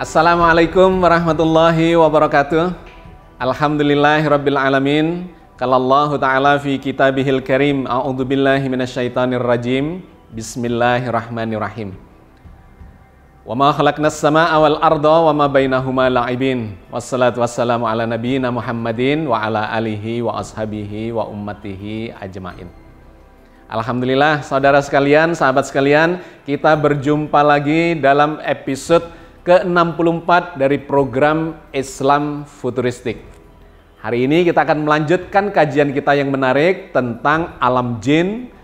Assalamualaikum warahmatullahi wabarakatuh. Alhamdulillahirabbil alamin. Qalallahu ta'ala fi kitabihil karim. A'udzubillahi minasyaitonir rajim. Bismillahirrahmanirrahim. Wa ma khalaqnas samaa'a wal arda wa ma bainahuma la'ibin. Wassalatu wassalamu ala nabiyyina Muhammadin wa ala alihi wa ashabihi wa ummatihi ajmain. Alhamdulillah, saudara sekalian, sahabat sekalian, kita berjumpa lagi dalam episode ke-64 dari program Islam Futuristik. Hari ini kita akan melanjutkan kajian kita yang menarik tentang alam jin,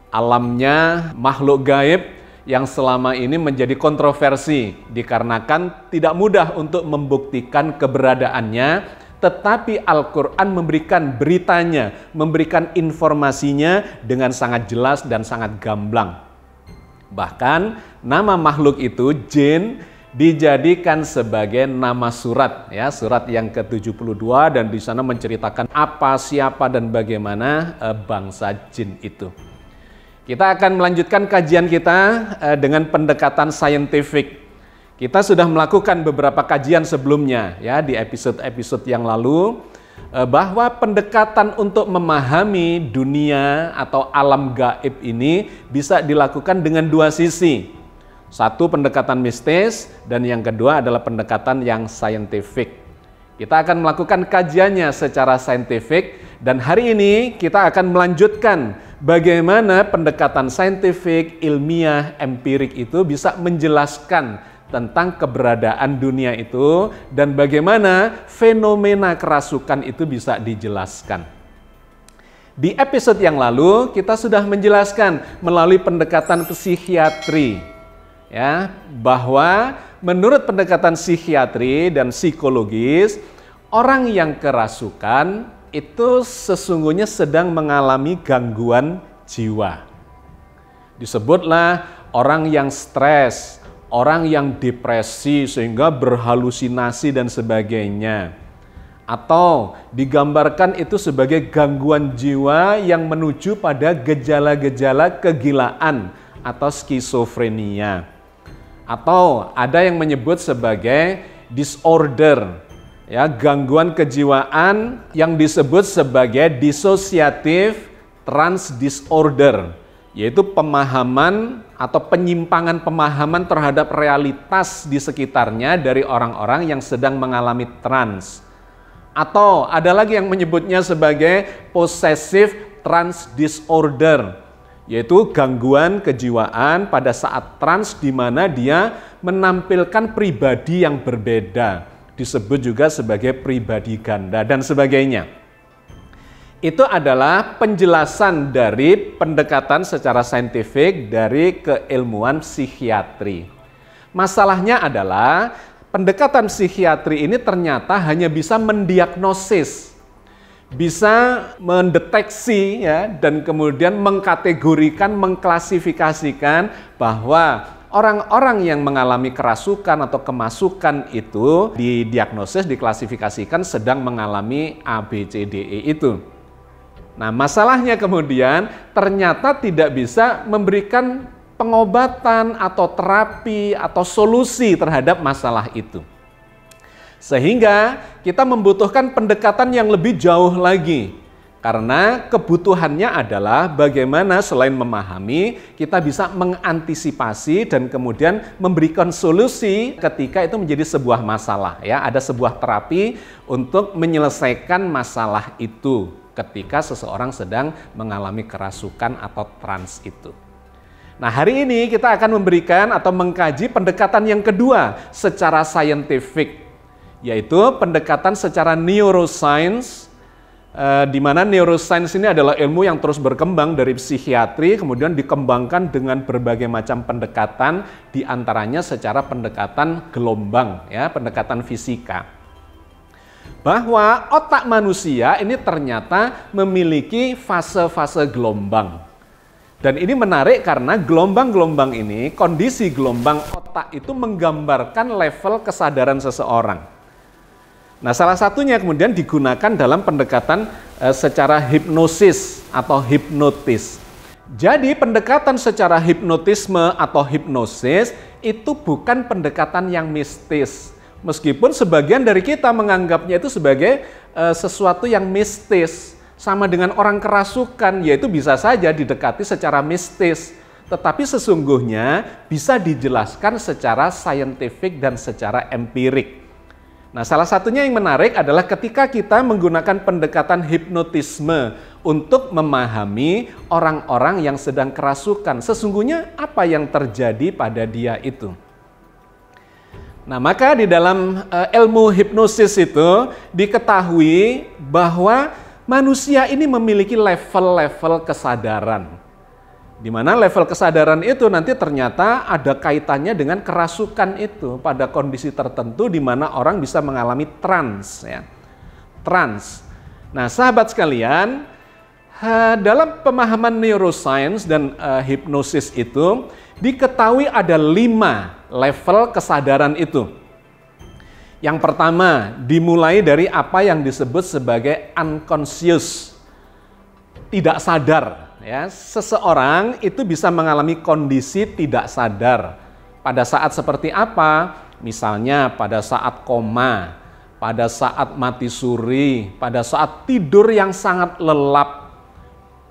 alamnya makhluk gaib yang selama ini menjadi kontroversi dikarenakan tidak mudah untuk membuktikan keberadaannya, tetapi Al-Quran memberikan beritanya, memberikan informasinya dengan sangat jelas dan sangat gamblang. Bahkan nama makhluk itu, jin, dijadikan sebagai nama surat, ya, surat yang ke-72, dan di sana menceritakan apa, siapa, dan bagaimana bangsa jin itu. Kita akan melanjutkan kajian kita dengan pendekatan saintifik. Kita sudah melakukan beberapa kajian sebelumnya, ya, di episode-episode yang lalu, bahwa pendekatan untuk memahami dunia atau alam gaib ini bisa dilakukan dengan dua sisi. Satu, pendekatan mistis, dan yang kedua adalah pendekatan yang saintifik. Kita akan melakukan kajiannya secara saintifik, dan hari ini kita akan melanjutkan bagaimana pendekatan saintifik, ilmiah, empirik itu bisa menjelaskan tentang keberadaan dunia itu dan bagaimana fenomena kerasukan itu bisa dijelaskan. Di episode yang lalu kita sudah menjelaskan melalui pendekatan psikiatri, ya, bahwa menurut pendekatan psikiatri dan psikologis, orang yang kerasukan itu sesungguhnya sedang mengalami gangguan jiwa. Disebutlah orang yang stres, orang yang depresi sehingga berhalusinasi dan sebagainya. Atau digambarkan itu sebagai gangguan jiwa yang menuju pada gejala-gejala kegilaan atau skizofrenia. Atau ada yang menyebut sebagai disorder, ya, gangguan kejiwaan yang disebut sebagai dissociative trans disorder, yaitu pemahaman atau penyimpangan pemahaman terhadap realitas di sekitarnya dari orang-orang yang sedang mengalami trans. Atau ada lagi yang menyebutnya sebagai possessive trans disorder, yaitu gangguan kejiwaan pada saat trans di mana dia menampilkan pribadi yang berbeda, disebut juga sebagai pribadi ganda dan sebagainya. Itu adalah penjelasan dari pendekatan secara saintifik dari keilmuan psikiatri. Masalahnya adalah pendekatan psikiatri ini ternyata hanya bisa mendiagnosis, bisa mendeteksi, ya, dan kemudian mengkategorikan, mengklasifikasikan bahwa orang-orang yang mengalami kerasukan atau kemasukan itu didiagnosis, diklasifikasikan sedang mengalami A, B, C, D, E itu. Nah, masalahnya kemudian ternyata tidak bisa memberikan pengobatan atau terapi atau solusi terhadap masalah itu. Sehingga kita membutuhkan pendekatan yang lebih jauh lagi. Karena kebutuhannya adalah bagaimana selain memahami, kita bisa mengantisipasi dan kemudian memberikan solusi ketika itu menjadi sebuah masalah. Ya, ada sebuah terapi untuk menyelesaikan masalah itu ketika seseorang sedang mengalami kerasukan atau trans itu. Nah, hari ini kita akan memberikan atau mengkaji pendekatan yang kedua secara saintifik, yaitu pendekatan secara neuroscience, di mana neuroscience ini adalah ilmu yang terus berkembang dari psikiatri, kemudian dikembangkan dengan berbagai macam pendekatan, diantaranya secara pendekatan gelombang, ya, pendekatan fisika. Bahwa otak manusia ini ternyata memiliki fase-fase gelombang. Dan ini menarik karena gelombang-gelombang ini, kondisi gelombang otak itu menggambarkan level kesadaran seseorang. Nah, salah satunya kemudian digunakan dalam pendekatan secara hipnosis atau hipnotis. Jadi pendekatan secara hipnotisme atau hipnosis itu bukan pendekatan yang mistis. Meskipun sebagian dari kita menganggapnya itu sebagai sesuatu yang mistis. Sama dengan orang kerasukan, yaitu bisa saja didekati secara mistis. Tetapi sesungguhnya bisa dijelaskan secara saintifik dan secara empirik. Nah, salah satunya yang menarik adalah ketika kita menggunakan pendekatan hipnotisme untuk memahami orang-orang yang sedang kerasukan. Sesungguhnya apa yang terjadi pada dia itu. Nah, maka di dalam ilmu hipnosis itu diketahui bahwa manusia ini memiliki level-level kesadaran. Di mana level kesadaran itu nanti ternyata ada kaitannya dengan kerasukan itu pada kondisi tertentu di mana orang bisa mengalami trans, ya. Trans. Nah, sahabat sekalian, dalam pemahaman neuroscience dan hipnosis itu diketahui ada 5 level kesadaran itu. Yang pertama dimulai dari apa yang disebut sebagai unconscious, tidak sadar. Ya, seseorang itu bisa mengalami kondisi tidak sadar. Pada saat seperti apa? Misalnya pada saat koma, pada saat mati suri, pada saat tidur yang sangat lelap,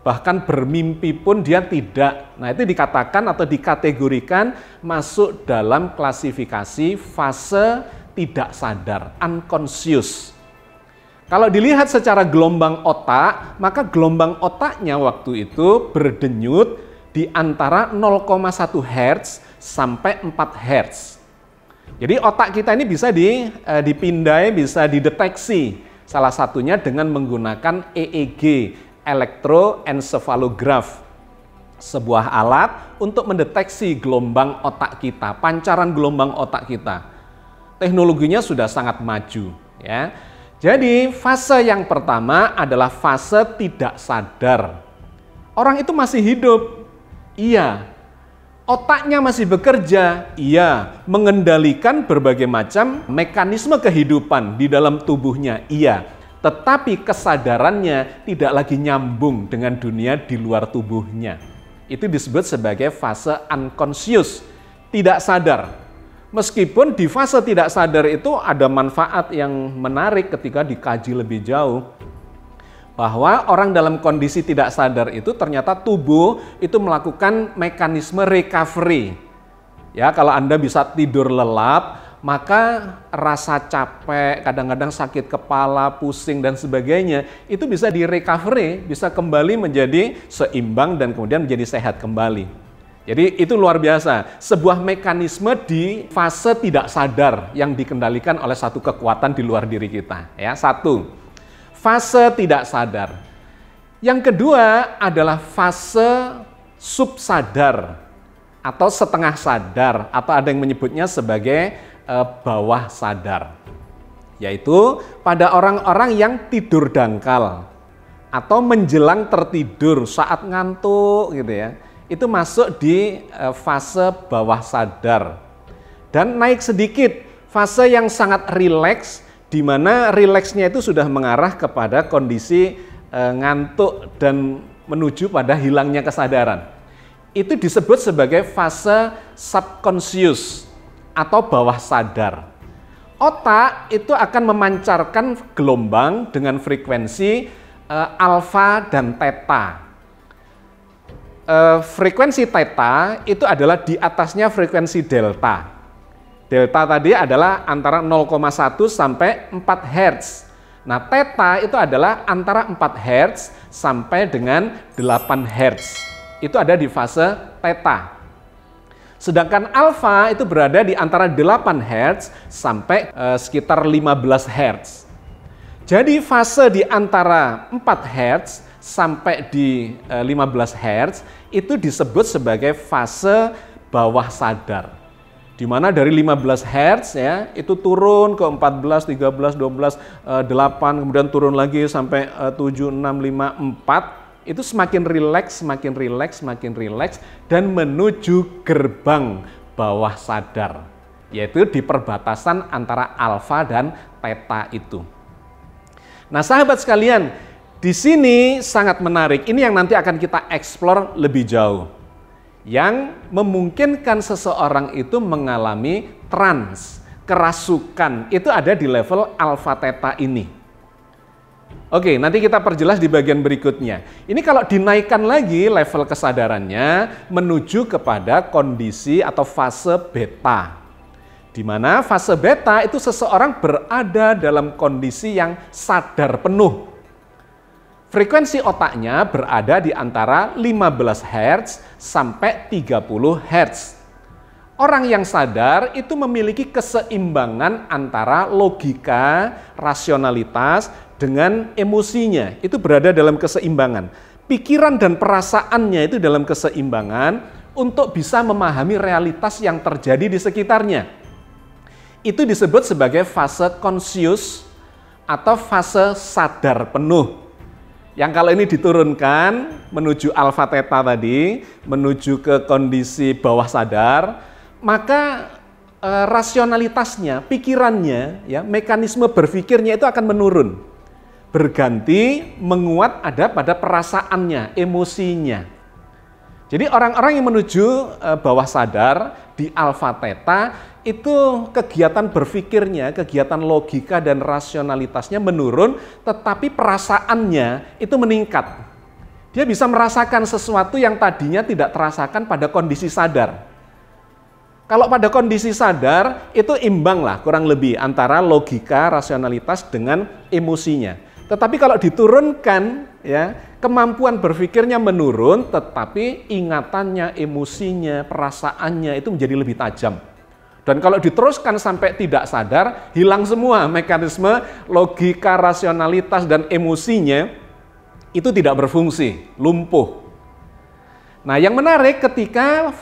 bahkan bermimpi pun dia tidak. Nah, itu dikatakan atau dikategorikan masuk dalam klasifikasi fase tidak sadar, unconscious. Kalau dilihat secara gelombang otak, maka gelombang otaknya waktu itu berdenyut di antara 0,1 Hz sampai 4 Hz. Jadi otak kita ini bisa dipindai, bisa dideteksi. Salah satunya dengan menggunakan EEG, elektroencephalograph. Sebuah alat untuk mendeteksi gelombang otak kita, pancaran gelombang otak kita. Teknologinya sudah sangat maju, ya. Jadi fase yang pertama adalah fase tidak sadar. Orang itu masih hidup, iya. Otaknya masih bekerja, iya. Mengendalikan berbagai macam mekanisme kehidupan di dalam tubuhnya, iya. Tetapi kesadarannya tidak lagi nyambung dengan dunia di luar tubuhnya. Itu disebut sebagai fase unconscious, tidak sadar. Meskipun di fase tidak sadar itu ada manfaat yang menarik ketika dikaji lebih jauh. Bahwa orang dalam kondisi tidak sadar itu ternyata tubuh itu melakukan mekanisme recovery. Ya, kalau Anda bisa tidur lelap, maka rasa capek, kadang-kadang sakit kepala, pusing dan sebagainya, itu bisa di-recovery, bisa kembali menjadi seimbang dan kemudian menjadi sehat kembali. Jadi itu luar biasa, sebuah mekanisme di fase tidak sadar yang dikendalikan oleh satu kekuatan di luar diri kita. Ya, satu, fase tidak sadar. Yang kedua adalah fase subsadar atau setengah sadar, atau ada yang menyebutnya sebagai bawah sadar. Yaitu pada orang-orang yang tidur dangkal atau menjelang tertidur saat ngantuk gitu ya. Itu masuk di fase bawah sadar. Dan naik sedikit, fase yang sangat rileks, di mana rileksnya itu sudah mengarah kepada kondisi ngantuk dan menuju pada hilangnya kesadaran. Itu disebut sebagai fase subconscious atau bawah sadar. Otak itu akan memancarkan gelombang dengan frekuensi alfa dan theta. Frekuensi theta itu adalah di atasnya frekuensi delta. Delta tadi adalah antara 0,1 sampai 4 Hz. Nah, theta itu adalah antara 4 Hz sampai dengan 8 Hz. Itu ada di fase theta. Sedangkan alfa itu berada di antara 8 Hz sampai sekitar 15 Hz. Jadi fase di antara 4 Hz sampai di 15 Hz itu disebut sebagai fase bawah sadar. Di mana dari 15 Hz ya, itu turun ke 14, 13, 12, 8, kemudian turun lagi sampai 7, 6, 5, 4. Itu semakin rileks, semakin rileks, semakin rileks, dan menuju gerbang bawah sadar. Yaitu di perbatasan antara alfa dan theta itu. Nah, sahabat sekalian, Di sini sangat menarik, ini yang nanti akan kita explore lebih jauh. Yang memungkinkan seseorang itu mengalami trans, kerasukan, itu ada di level alfa theta ini. Oke, nanti kita perjelas di bagian berikutnya. Ini kalau dinaikkan lagi level kesadarannya menuju kepada kondisi atau fase beta. Di mana fase beta itu seseorang berada dalam kondisi yang sadar penuh. Frekuensi otaknya berada di antara 15 Hz sampai 30 Hz. Orang yang sadar itu memiliki keseimbangan antara logika, rasionalitas, dengan emosinya. Itu berada dalam keseimbangan. Pikiran dan perasaannya itu dalam keseimbangan untuk bisa memahami realitas yang terjadi di sekitarnya. Itu disebut sebagai fase conscious atau fase sadar penuh. Yang kalau ini diturunkan menuju alfa theta tadi, menuju ke kondisi bawah sadar, maka rasionalitasnya, pikirannya, ya, mekanisme berpikirnya itu akan menurun. Berganti menguat ada pada perasaannya, emosinya. Jadi orang-orang yang menuju bawah sadar di alfa theta itu kegiatan berpikirnya, kegiatan logika dan rasionalitasnya menurun, tetapi perasaannya itu meningkat. Dia bisa merasakan sesuatu yang tadinya tidak terasakan pada kondisi sadar. Kalau pada kondisi sadar itu imbang lah kurang lebih antara logika, rasionalitas dengan emosinya. Tetapi kalau diturunkan, ya, kemampuan berpikirnya menurun, tetapi ingatannya, emosinya, perasaannya itu menjadi lebih tajam. Dan kalau diteruskan sampai tidak sadar, hilang semua mekanisme logika, rasionalitas, dan emosinya itu tidak berfungsi, lumpuh. Nah, yang menarik ketika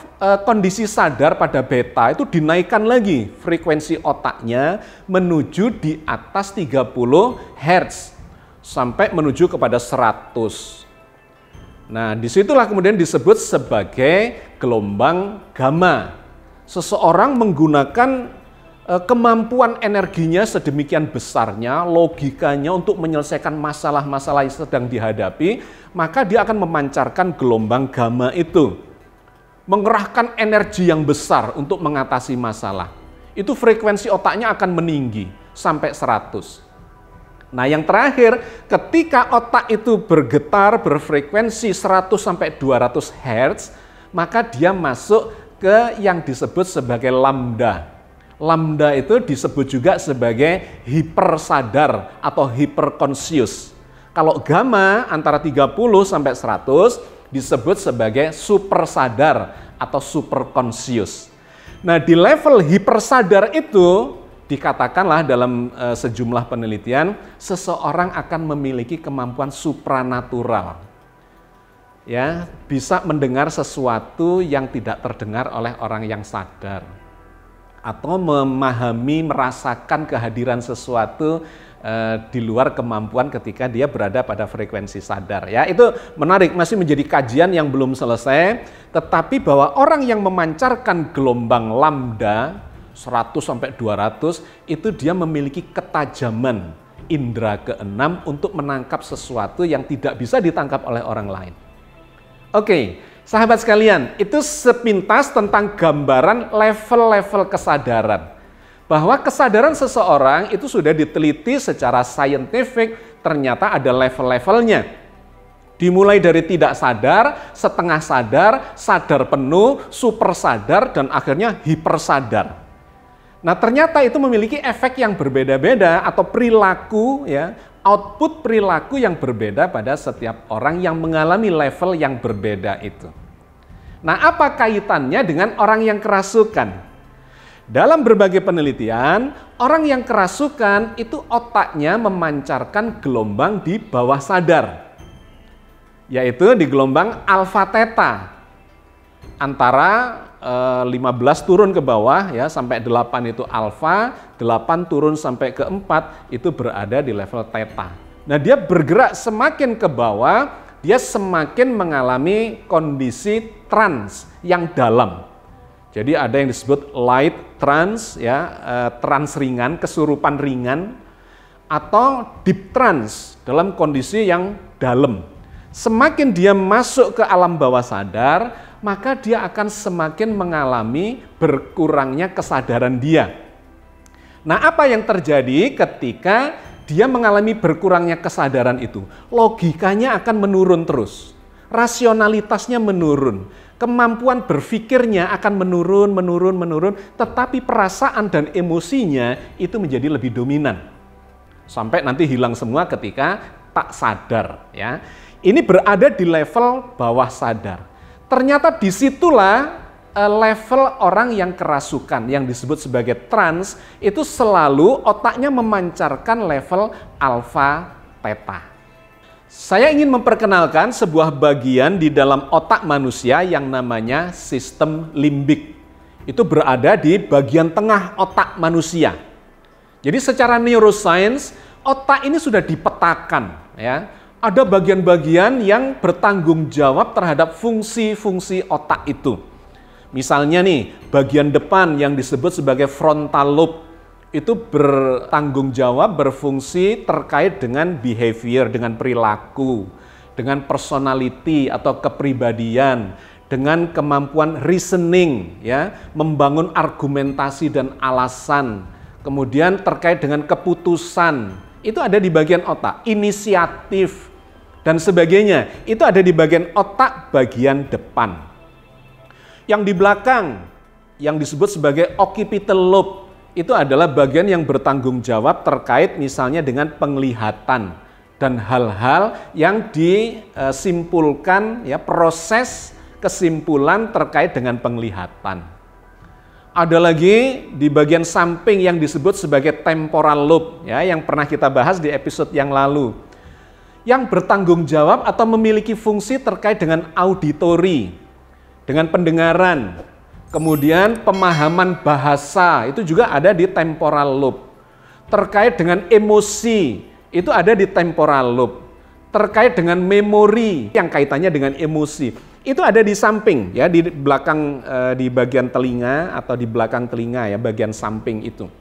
kondisi sadar pada beta itu dinaikkan lagi frekuensi otaknya menuju di atas 30 Hz sampai menuju kepada 100. Nah, disitulah kemudian disebut sebagai gelombang gamma. Seseorang menggunakan kemampuan energinya sedemikian besarnya, logikanya untuk menyelesaikan masalah-masalah yang sedang dihadapi, maka dia akan memancarkan gelombang gamma itu. Mengerahkan energi yang besar untuk mengatasi masalah. Itu frekuensi otaknya akan meninggi sampai 100. Nah, yang terakhir, ketika otak itu bergetar berfrekuensi 100 sampai 200 Hz, maka dia masuk ke yang disebut sebagai lambda. Lambda itu disebut juga sebagai hipersadar atau hiperconscious. Kalau gamma antara 30 sampai 100 disebut sebagai supersadar atau superconscious. Nah, di level hipersadar itu dikatakanlah dalam sejumlah penelitian seseorang akan memiliki kemampuan supranatural. Ya, bisa mendengar sesuatu yang tidak terdengar oleh orang yang sadar, atau memahami, merasakan kehadiran sesuatu di luar kemampuan ketika dia berada pada frekuensi sadar. Ya, itu menarik, masih menjadi kajian yang belum selesai, tetapi bahwa orang yang memancarkan gelombang lambda 100 sampai 200 itu dia memiliki ketajaman indera keenam untuk menangkap sesuatu yang tidak bisa ditangkap oleh orang lain. Oke, sahabat sekalian, itu sepintas tentang gambaran level-level kesadaran. Bahwa kesadaran seseorang itu sudah diteliti secara saintifik, ternyata ada level-levelnya. Dimulai dari tidak sadar, setengah sadar, sadar penuh, super sadar, dan akhirnya hipersadar. Nah, ternyata itu memiliki efek yang berbeda-beda atau perilaku, ya, output perilaku yang berbeda pada setiap orang yang mengalami level yang berbeda itu. Nah, apa kaitannya dengan orang yang kerasukan? Dalam berbagai penelitian, orang yang kerasukan itu otaknya memancarkan gelombang di bawah sadar, yaitu di gelombang alfa theta. Antara 15 turun ke bawah, ya, sampai 8 itu alfa, 8 turun sampai ke 4 itu berada di level theta. Nah, dia bergerak semakin ke bawah, dia semakin mengalami kondisi trans yang dalam. Jadi ada yang disebut light trance, ya, trans ringan, kesurupan ringan, atau deep trance dalam kondisi yang dalam. Semakin dia masuk ke alam bawah sadar, maka dia akan semakin mengalami berkurangnya kesadaran dia. Nah, apa yang terjadi ketika dia mengalami berkurangnya kesadaran itu? Logikanya akan menurun terus. Rasionalitasnya menurun. Kemampuan berpikirnya akan menurun, tetapi perasaan dan emosinya itu menjadi lebih dominan. Sampai nanti hilang semua ketika tak sadar, ya. Ini berada di level bawah sadar. Ternyata disitulah level orang yang kerasukan, yang disebut sebagai trans, itu selalu otaknya memancarkan level alfa theta. Saya ingin memperkenalkan sebuah bagian di dalam otak manusia yang namanya sistem limbik. Itu berada di bagian tengah otak manusia. Jadi secara neuroscience, otak ini sudah dipetakan, ya. Ada bagian-bagian yang bertanggung jawab terhadap fungsi-fungsi otak itu. Misalnya nih, bagian depan yang disebut sebagai frontal lobe itu bertanggung jawab, berfungsi terkait dengan behavior, dengan perilaku, dengan personality atau kepribadian, dengan kemampuan reasoning, ya, membangun argumentasi dan alasan. Kemudian terkait dengan keputusan, itu ada di bagian otak, inisiatif dan sebagainya, itu ada di bagian otak bagian depan. Yang di belakang, yang disebut sebagai occipital lobe, itu adalah bagian yang bertanggung jawab terkait misalnya dengan penglihatan dan hal-hal yang disimpulkan, ya, proses kesimpulan terkait dengan penglihatan. Ada lagi di bagian samping yang disebut sebagai temporal lobe, ya, yang pernah kita bahas di episode yang lalu, yang bertanggung jawab atau memiliki fungsi terkait dengan auditori, dengan pendengaran, kemudian pemahaman bahasa, itu juga ada di temporal lobe. Terkait dengan emosi, itu ada di temporal lobe. Terkait dengan memori yang kaitannya dengan emosi, itu ada di samping, ya, di belakang, di bagian telinga atau di belakang telinga, ya, bagian samping itu.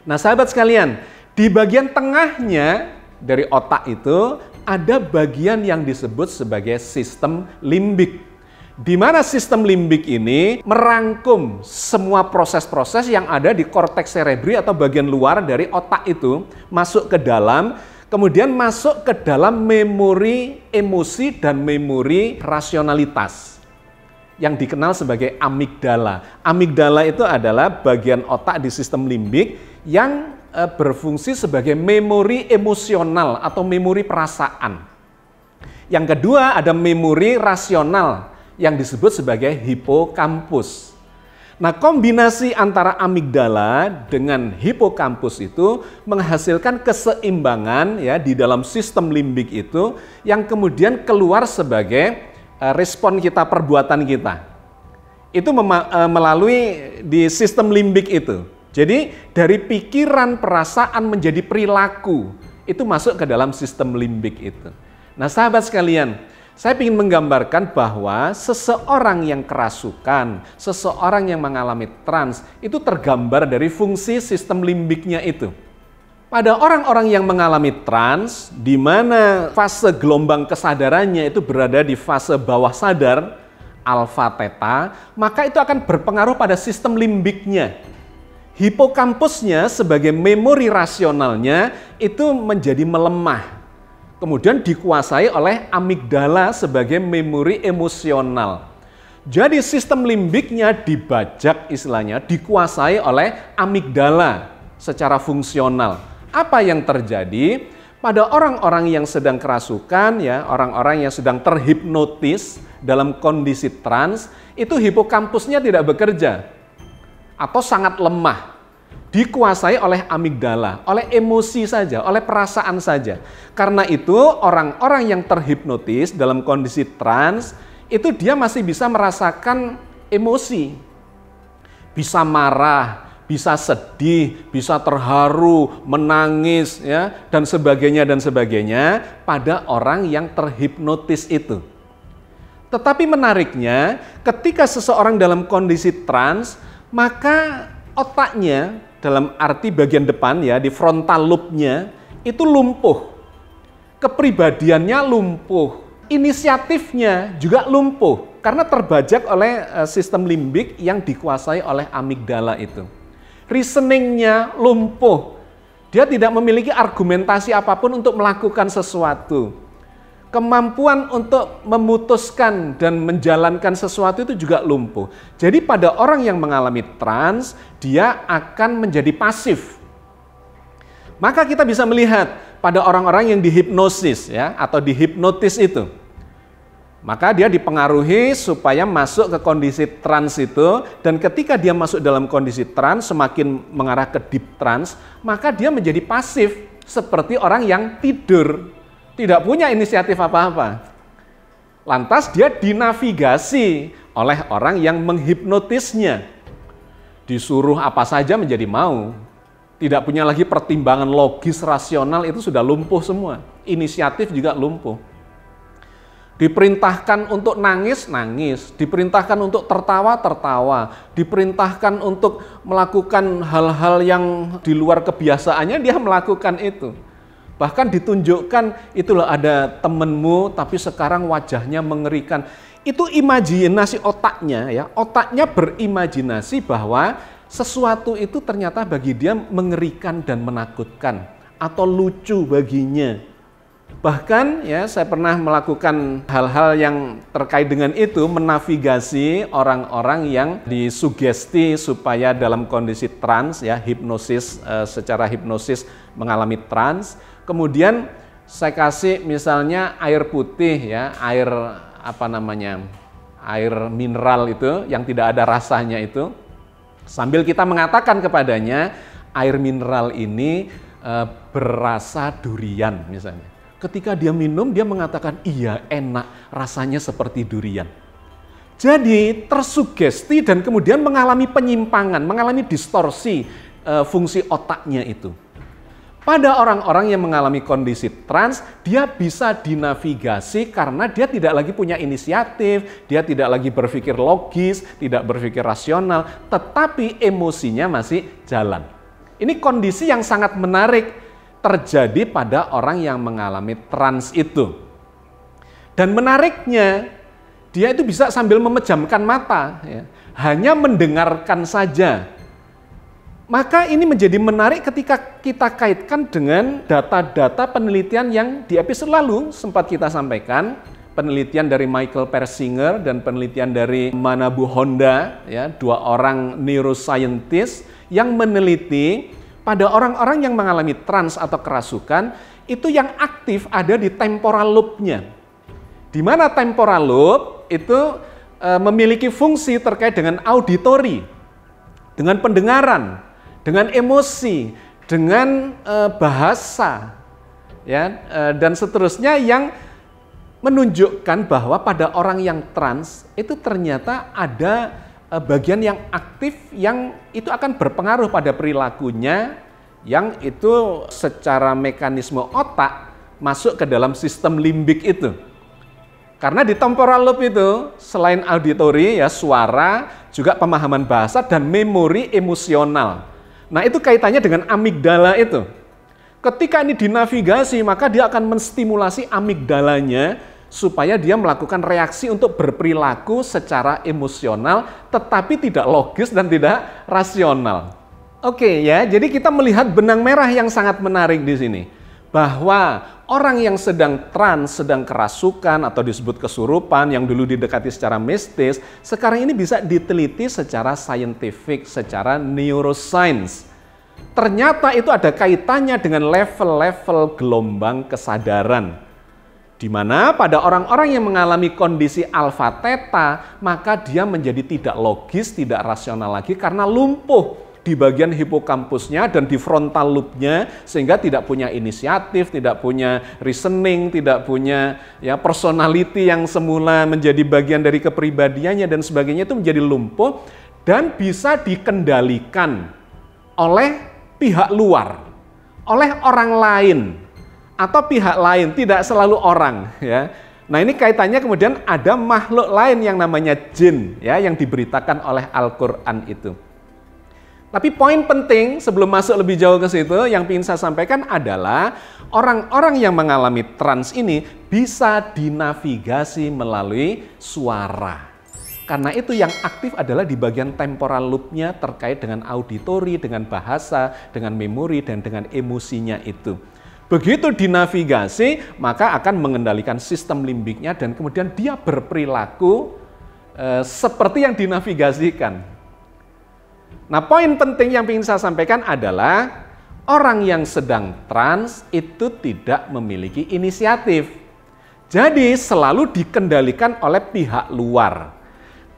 Nah, sahabat sekalian, di bagian tengahnya dari otak itu ada bagian yang disebut sebagai sistem limbik. Di mana sistem limbik ini merangkum semua proses-proses yang ada di korteks cerebri atau bagian luar dari otak itu masuk ke dalam, kemudian masuk ke dalam memori emosi dan memori rasionalitas yang dikenal sebagai amigdala. Amigdala itu adalah bagian otak di sistem limbik yang berfungsi sebagai memori emosional atau memori perasaan. Yang kedua ada memori rasional yang disebut sebagai hipokampus. Nah, kombinasi antara amigdala dengan hipokampus itu menghasilkan keseimbangan, ya, di dalam sistem limbik itu yang kemudian keluar sebagai respon kita, perbuatan kita. Itu melalui di sistem limbik itu. Jadi dari pikiran, perasaan menjadi perilaku, itu masuk ke dalam sistem limbik itu. Nah, sahabat sekalian, saya ingin menggambarkan bahwa seseorang yang kerasukan, seseorang yang mengalami trans, itu tergambar dari fungsi sistem limbiknya itu. Pada orang-orang yang mengalami trans, di mana fase gelombang kesadarannya itu berada di fase bawah sadar, alfa theta, maka itu akan berpengaruh pada sistem limbiknya. Hipokampusnya sebagai memori rasionalnya itu menjadi melemah. Kemudian dikuasai oleh amigdala sebagai memori emosional. Jadi sistem limbiknya dibajak, istilahnya dikuasai oleh amigdala secara fungsional. Apa yang terjadi pada orang-orang yang sedang kerasukan, ya, orang-orang yang sedang terhipnotis dalam kondisi trans, itu hipokampusnya tidak bekerja atau sangat lemah. Dikuasai oleh amigdala, oleh emosi saja, oleh perasaan saja. Karena itu orang-orang yang terhipnotis dalam kondisi trans, itu dia masih bisa merasakan emosi. Bisa marah, bisa sedih, bisa terharu, menangis, ya, dan sebagainya pada orang yang terhipnotis itu. Tetapi menariknya, ketika seseorang dalam kondisi trans, maka otaknya dalam arti bagian depan, ya, di frontal lobe-nya itu lumpuh. kepribadiannya lumpuh, inisiatifnya juga lumpuh karena terbajak oleh sistem limbik yang dikuasai oleh amigdala itu. Reasoningnya lumpuh, dia tidak memiliki argumentasi apapun untuk melakukan sesuatu. Kemampuan untuk memutuskan dan menjalankan sesuatu itu juga lumpuh. Jadi pada orang yang mengalami trans, dia akan menjadi pasif. Maka kita bisa melihat pada orang-orang yang dihipnosis ya atau dihipnotis itu. Maka dia dipengaruhi supaya masuk ke kondisi trans itu, dan ketika dia masuk dalam kondisi trans semakin mengarah ke deep trans, maka dia menjadi pasif seperti orang yang tidur. Tidak punya inisiatif apa-apa. Lantas dia dinavigasi oleh orang yang menghipnotisnya. Disuruh apa saja menjadi mau. Tidak punya lagi pertimbangan logis, rasional, itu sudah lumpuh semua. Inisiatif juga lumpuh. Diperintahkan untuk nangis, nangis. Diperintahkan untuk tertawa, tertawa. Diperintahkan untuk melakukan hal-hal yang di luar kebiasaannya, dia melakukan itu. Bahkan ditunjukkan, itulah ada temenmu tapi sekarang wajahnya mengerikan. Itu imajinasi otaknya ya. Otaknya berimajinasi bahwa sesuatu itu ternyata bagi dia mengerikan dan menakutkan atau lucu baginya. Bahkan ya saya pernah melakukan hal-hal yang terkait dengan itu, menavigasi orang-orang yang disugesti supaya dalam kondisi trans ya, hipnosis, secara hipnosis mengalami trans. Kemudian saya kasih misalnya air putih ya, air air mineral itu yang tidak ada rasanya itu, sambil kita mengatakan kepadanya air mineral ini berasa durian misalnya. Ketika dia minum dia mengatakan iya enak, rasanya seperti durian. Jadi tersugesti dan kemudian mengalami penyimpangan, mengalami distorsi fungsi otaknya itu. Pada orang-orang yang mengalami kondisi trans, dia bisa dinavigasi karena dia tidak lagi punya inisiatif, dia tidak lagi berpikir logis, tidak berpikir rasional, tetapi emosinya masih jalan. Ini kondisi yang sangat menarik terjadi pada orang yang mengalami trans itu. Dan menariknya, dia itu bisa sambil memejamkan mata, ya, hanya mendengarkan saja. Maka ini menjadi menarik ketika kita kaitkan dengan data-data penelitian yang di episode lalu sempat kita sampaikan, penelitian dari Michael Persinger dan penelitian dari Manabu Honda, ya, dua orang neuroscientist yang meneliti pada orang-orang yang mengalami trans atau kerasukan, itu yang aktif ada di temporal lobe-nya. Di mana temporal lobe itu memiliki fungsi terkait dengan auditori, dengan pendengaran, dengan emosi, dengan bahasa, ya, dan seterusnya yang menunjukkan bahwa pada orang yang trans itu ternyata ada bagian yang aktif yang itu akan berpengaruh pada perilakunya, yang itu secara mekanisme otak masuk ke dalam sistem limbik itu. Karena di temporal lobe itu selain auditori ya suara, juga pemahaman bahasa dan memori emosional. Nah itu kaitannya dengan amigdala itu. Ketika ini dinavigasi maka dia akan menstimulasi amigdalanya supaya dia melakukan reaksi untuk berperilaku secara emosional tetapi tidak logis dan tidak rasional. Oke ya, jadi kita melihat benang merah yang sangat menarik di sini. Bahwa orang yang sedang trans, sedang kerasukan atau disebut kesurupan yang dulu didekati secara mistis, sekarang ini bisa diteliti secara saintifik, secara neuroscience. Ternyata itu ada kaitannya dengan level-level gelombang kesadaran. Di mana pada orang-orang yang mengalami kondisi alfa theta, maka dia menjadi tidak logis, tidak rasional lagi karena lumpuh di bagian hipokampusnya dan di frontal lobe-nya, sehingga tidak punya inisiatif, tidak punya reasoning, tidak punya ya personality yang semula menjadi bagian dari kepribadiannya dan sebagainya, itu menjadi lumpuh dan bisa dikendalikan oleh pihak luar, oleh orang lain atau pihak lain, tidak selalu orang ya. Nah, ini kaitannya kemudian ada makhluk lain yang namanya jin ya, yang diberitakan oleh Al-Qur'an itu. Tapi poin penting sebelum masuk lebih jauh ke situ yang ingin saya sampaikan adalah orang-orang yang mengalami trans ini bisa dinavigasi melalui suara. Karena itu yang aktif adalah di bagian temporal loop-nya terkait dengan auditori, dengan bahasa, dengan memori, dan dengan emosinya itu. Begitu dinavigasi, maka akan mengendalikan sistem limbiknya dan kemudian dia berperilaku seperti yang dinavigasikan. Nah, poin penting yang ingin saya sampaikan adalah orang yang sedang trans itu tidak memiliki inisiatif. Jadi selalu dikendalikan oleh pihak luar.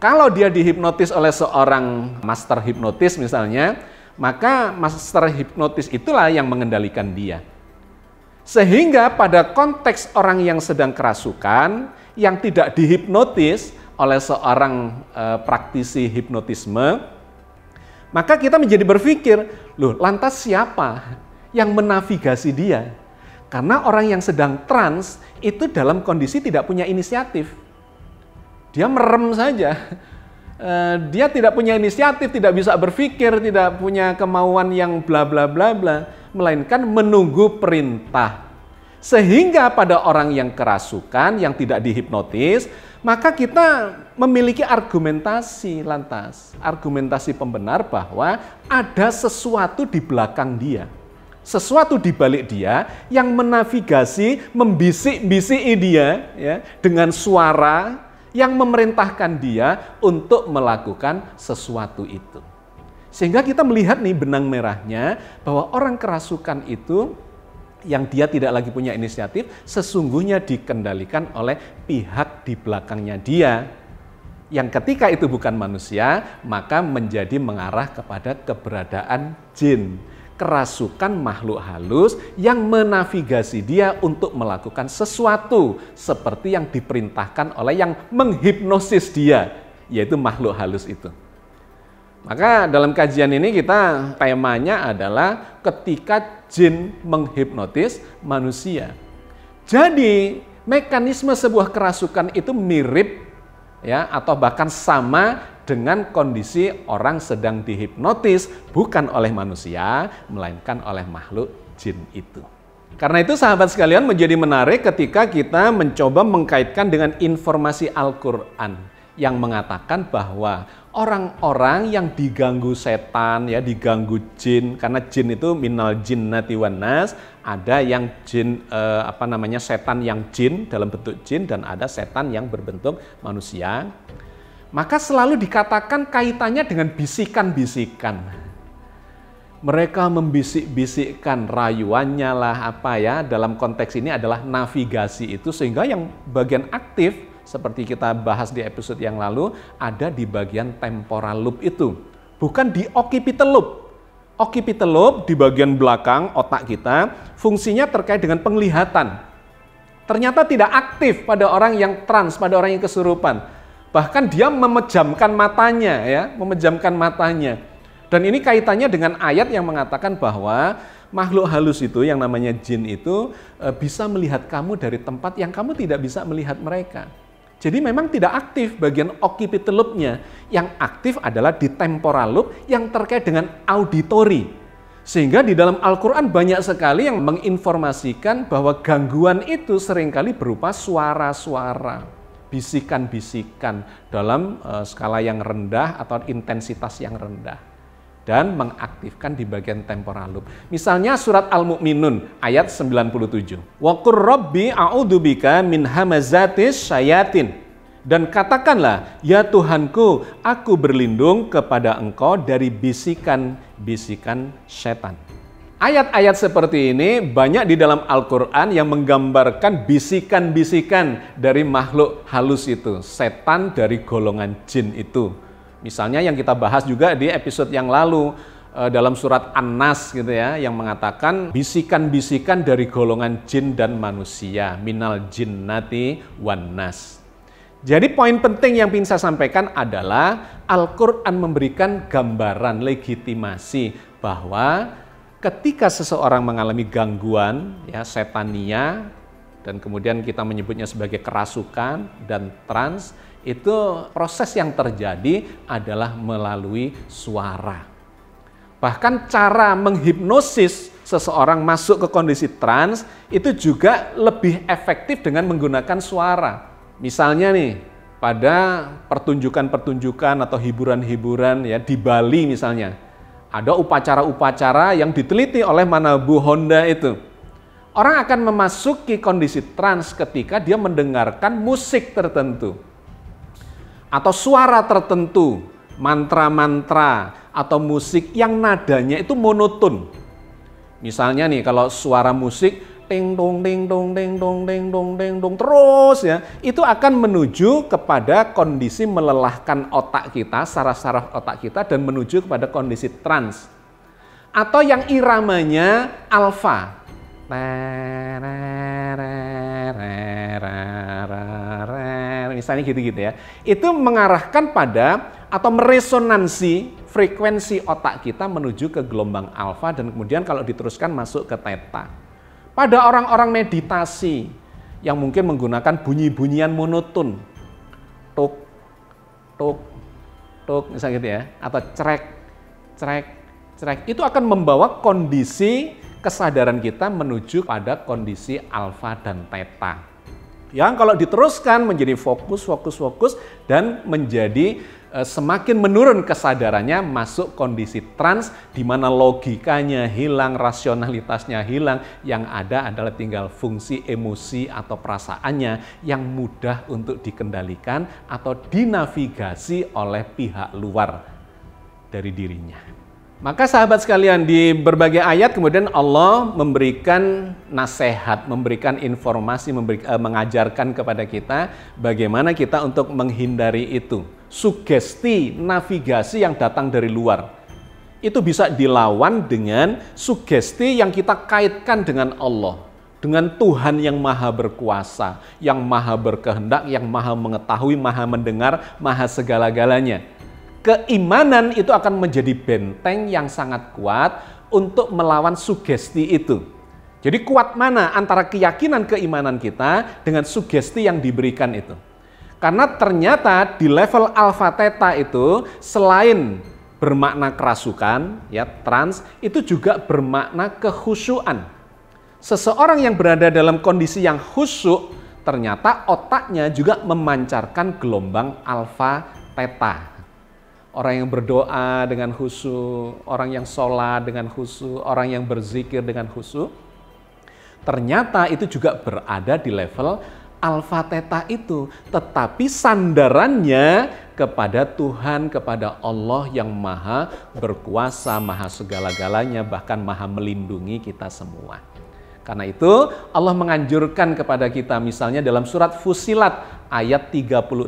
Kalau dia dihipnotis oleh seorang master hipnotis misalnya, maka master hipnotis itulah yang mengendalikan dia. Sehingga pada konteks orang yang sedang kerasukan, yang tidak dihipnotis oleh seorang praktisi hipnotisme, maka kita menjadi berpikir, loh lantas siapa yang menavigasi dia? Karena orang yang sedang trans itu dalam kondisi tidak punya inisiatif. Dia merem saja. Dia tidak punya inisiatif, tidak bisa berpikir, tidak punya kemauan yang bla bla bla bla, melainkan menunggu perintah. Sehingga pada orang yang kerasukan, yang tidak dihipnotis, maka kita memiliki argumentasi lantas. Argumentasi pembenar bahwa ada sesuatu di belakang dia. Sesuatu di balik dia yang menavigasi, membisik-bisiki dia ya, dengan suara yang memerintahkan dia untuk melakukan sesuatu itu. Sehingga kita melihat nih benang merahnya bahwa orang kerasukan itu yang dia tidak lagi punya inisiatif, sesungguhnya dikendalikan oleh pihak di belakangnya dia. Yang ketika itu bukan manusia, maka menjadi mengarah kepada keberadaan jin. Kerasukan makhluk halus yang menavigasi dia untuk melakukan sesuatu seperti yang diperintahkan oleh yang menghipnosis dia, yaitu makhluk halus itu. Maka dalam kajian ini kita temanya adalah ketika jin menghipnotis manusia. Jadi mekanisme sebuah kerasukan itu mirip ya atau bahkan sama dengan kondisi orang sedang dihipnotis bukan oleh manusia melainkan oleh makhluk jin itu. Karena itu sahabat sekalian menjadi menarik ketika kita mencoba mengkaitkan dengan informasi Al-Qur'an yang mengatakan bahwa orang-orang yang diganggu setan, ya diganggu jin, karena jin itu minal jinnati wan nas, ada yang jin setan yang jin dalam bentuk jin dan ada setan yang berbentuk manusia. Maka selalu dikatakan kaitannya dengan bisikan-bisikan. Mereka membisik-bisikkan rayuannya lah dalam konteks ini adalah navigasi itu sehingga yang bagian aktif seperti kita bahas di episode yang lalu, ada di bagian temporal loop itu. Bukan di occipital loop. Occipital loop di bagian belakang otak kita, fungsinya terkait dengan penglihatan. Ternyata tidak aktif pada orang yang trans, pada orang yang kesurupan. Bahkan dia memejamkan matanya, ya, memejamkan matanya. Dan ini kaitannya dengan ayat yang mengatakan bahwa makhluk halus itu yang namanya jin itu bisa melihat kamu dari tempat yang kamu tidak bisa melihat mereka. Jadi memang tidak aktif bagian occipital loop-nya. Yang aktif adalah di temporal loop yang terkait dengan auditori. Sehingga di dalam Al-Quran banyak sekali yang menginformasikan bahwa gangguan itu seringkali berupa suara-suara, bisikan-bisikan dalam skala yang rendah atau intensitas yang rendah. Dan mengaktifkan di bagian temporal loop. Misalnya surat Al-Mu'minun ayat 97. Wa qur rabbi a'udzubika min hamazatis syayatin. Dan katakanlah, ya Tuhanku, aku berlindung kepada Engkau dari bisikan-bisikan setan. Ayat-ayat seperti ini banyak di dalam Al-Quran yang menggambarkan bisikan-bisikan dari makhluk halus itu, setan dari golongan jin itu. Misalnya yang kita bahas juga di episode yang lalu dalam surat An-Nas gitu ya, yang mengatakan bisikan-bisikan dari golongan jin dan manusia, minal jinnati wan nas. Jadi poin penting yang ingin saya sampaikan adalah Al-Quran memberikan gambaran legitimasi bahwa ketika seseorang mengalami gangguan ya setania dan kemudian kita menyebutnya sebagai kerasukan dan trans, itu proses yang terjadi adalah melalui suara. Bahkan cara menghipnosis seseorang masuk ke kondisi trans itu juga lebih efektif dengan menggunakan suara. Misalnya nih, pada pertunjukan-pertunjukan atau hiburan-hiburan ya di Bali misalnya, ada upacara-upacara yang diteliti oleh Manabu Honda itu. Orang akan memasuki kondisi trans ketika dia mendengarkan musik tertentu atau suara tertentu, mantra-mantra atau musik yang nadanya itu monoton. Misalnya nih, kalau suara musik ting dong ding dong ding dong ding dong ding dong terus ya, itu akan menuju kepada kondisi melelahkan otak kita, saraf-saraf otak kita, dan menuju kepada kondisi trans. Atau yang iramanya alfa. Misalnya gitu-gitu ya. Itu mengarahkan pada atau meresonansi frekuensi otak kita menuju ke gelombang alfa, dan kemudian kalau diteruskan masuk ke theta. Pada orang-orang meditasi yang mungkin menggunakan bunyi-bunyian monoton, tuk, tuk, tuk, misalnya gitu ya, atau crek, crek, crek, itu akan membawa kondisi kesadaran kita menuju pada kondisi alfa dan theta. Yang kalau diteruskan menjadi fokus, fokus, fokus, dan menjadi semakin menurun kesadarannya, masuk kondisi trans di mana logikanya hilang, rasionalitasnya hilang, yang ada adalah tinggal fungsi emosi atau perasaannya yang mudah untuk dikendalikan atau dinavigasi oleh pihak luar dari dirinya. Maka sahabat sekalian, di berbagai ayat kemudian Allah memberikan nasihat, memberikan informasi, mengajarkan kepada kita bagaimana kita untuk menghindari itu. Sugesti, navigasi yang datang dari luar. Itu bisa dilawan dengan sugesti yang kita kaitkan dengan Allah. Dengan Tuhan yang maha berkuasa, yang maha berkehendak, yang maha mengetahui, maha mendengar, maha segala-galanya. Keimanan itu akan menjadi benteng yang sangat kuat untuk melawan sugesti itu. Jadi kuat mana antara keyakinan keimanan kita dengan sugesti yang diberikan itu. Karena ternyata di level alfa theta itu selain bermakna kerasukan, ya trans, itu juga bermakna kehusyuan. Seseorang yang berada dalam kondisi yang khusyuk, ternyata otaknya juga memancarkan gelombang alfa theta. Orang yang berdoa dengan khusyuk, orang yang sholat dengan khusyuk, orang yang berzikir dengan khusyuk, ternyata itu juga berada di level alfa theta itu. Tetapi sandarannya kepada Tuhan, kepada Allah yang maha berkuasa, maha segala-galanya, bahkan maha melindungi kita semua. Karena itu Allah menganjurkan kepada kita misalnya dalam surat Fussilat ayat 36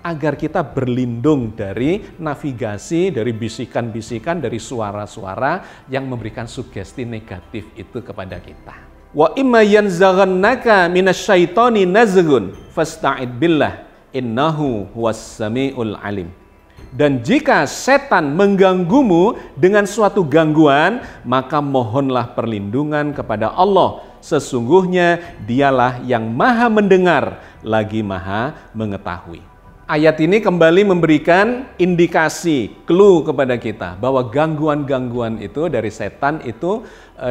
agar kita berlindung dari navigasi, dari bisikan-bisikan, dari suara-suara yang memberikan sugesti negatif itu kepada kita. Wa imma yanzaghannaka minasyaitoni nazghun fasta'id billah innahu huwas samiul alim. Dan jika setan mengganggumu dengan suatu gangguan, maka mohonlah perlindungan kepada Allah. Sesungguhnya dialah yang maha mendengar, lagi maha mengetahui. Ayat ini kembali memberikan indikasi, clue kepada kita bahwa gangguan-gangguan itu dari setan itu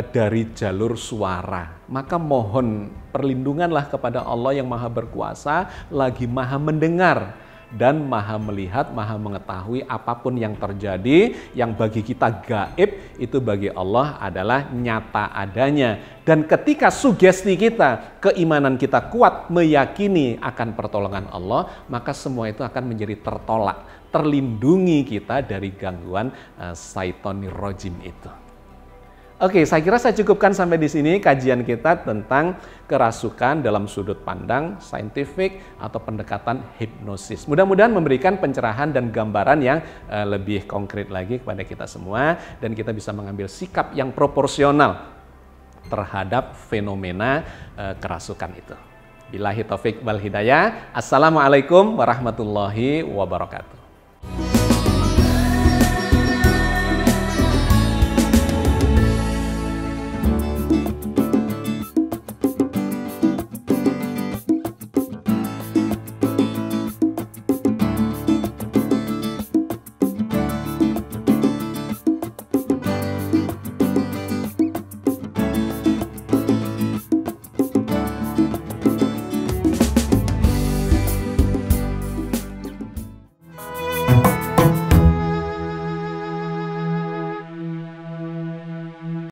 dari jalur suara. Maka mohon perlindunganlah kepada Allah yang maha berkuasa, lagi maha mendengar dan maha melihat, maha mengetahui apapun yang terjadi, yang bagi kita gaib, itu bagi Allah adalah nyata adanya. Dan ketika sugesti kita, keimanan kita kuat, meyakini akan pertolongan Allah, maka semua itu akan menjadi tertolak, terlindungi kita dari gangguan syaitonir rajim itu. Oke, saya kira saya cukupkan sampai di sini kajian kita tentang kerasukan dalam sudut pandang saintifik atau pendekatan hipnosis. Mudah-mudahan memberikan pencerahan dan gambaran yang lebih konkret lagi kepada kita semua dan kita bisa mengambil sikap yang proporsional terhadap fenomena kerasukan itu. Billahi taufik wal hidayah. Assalamualaikum warahmatullahi wabarakatuh.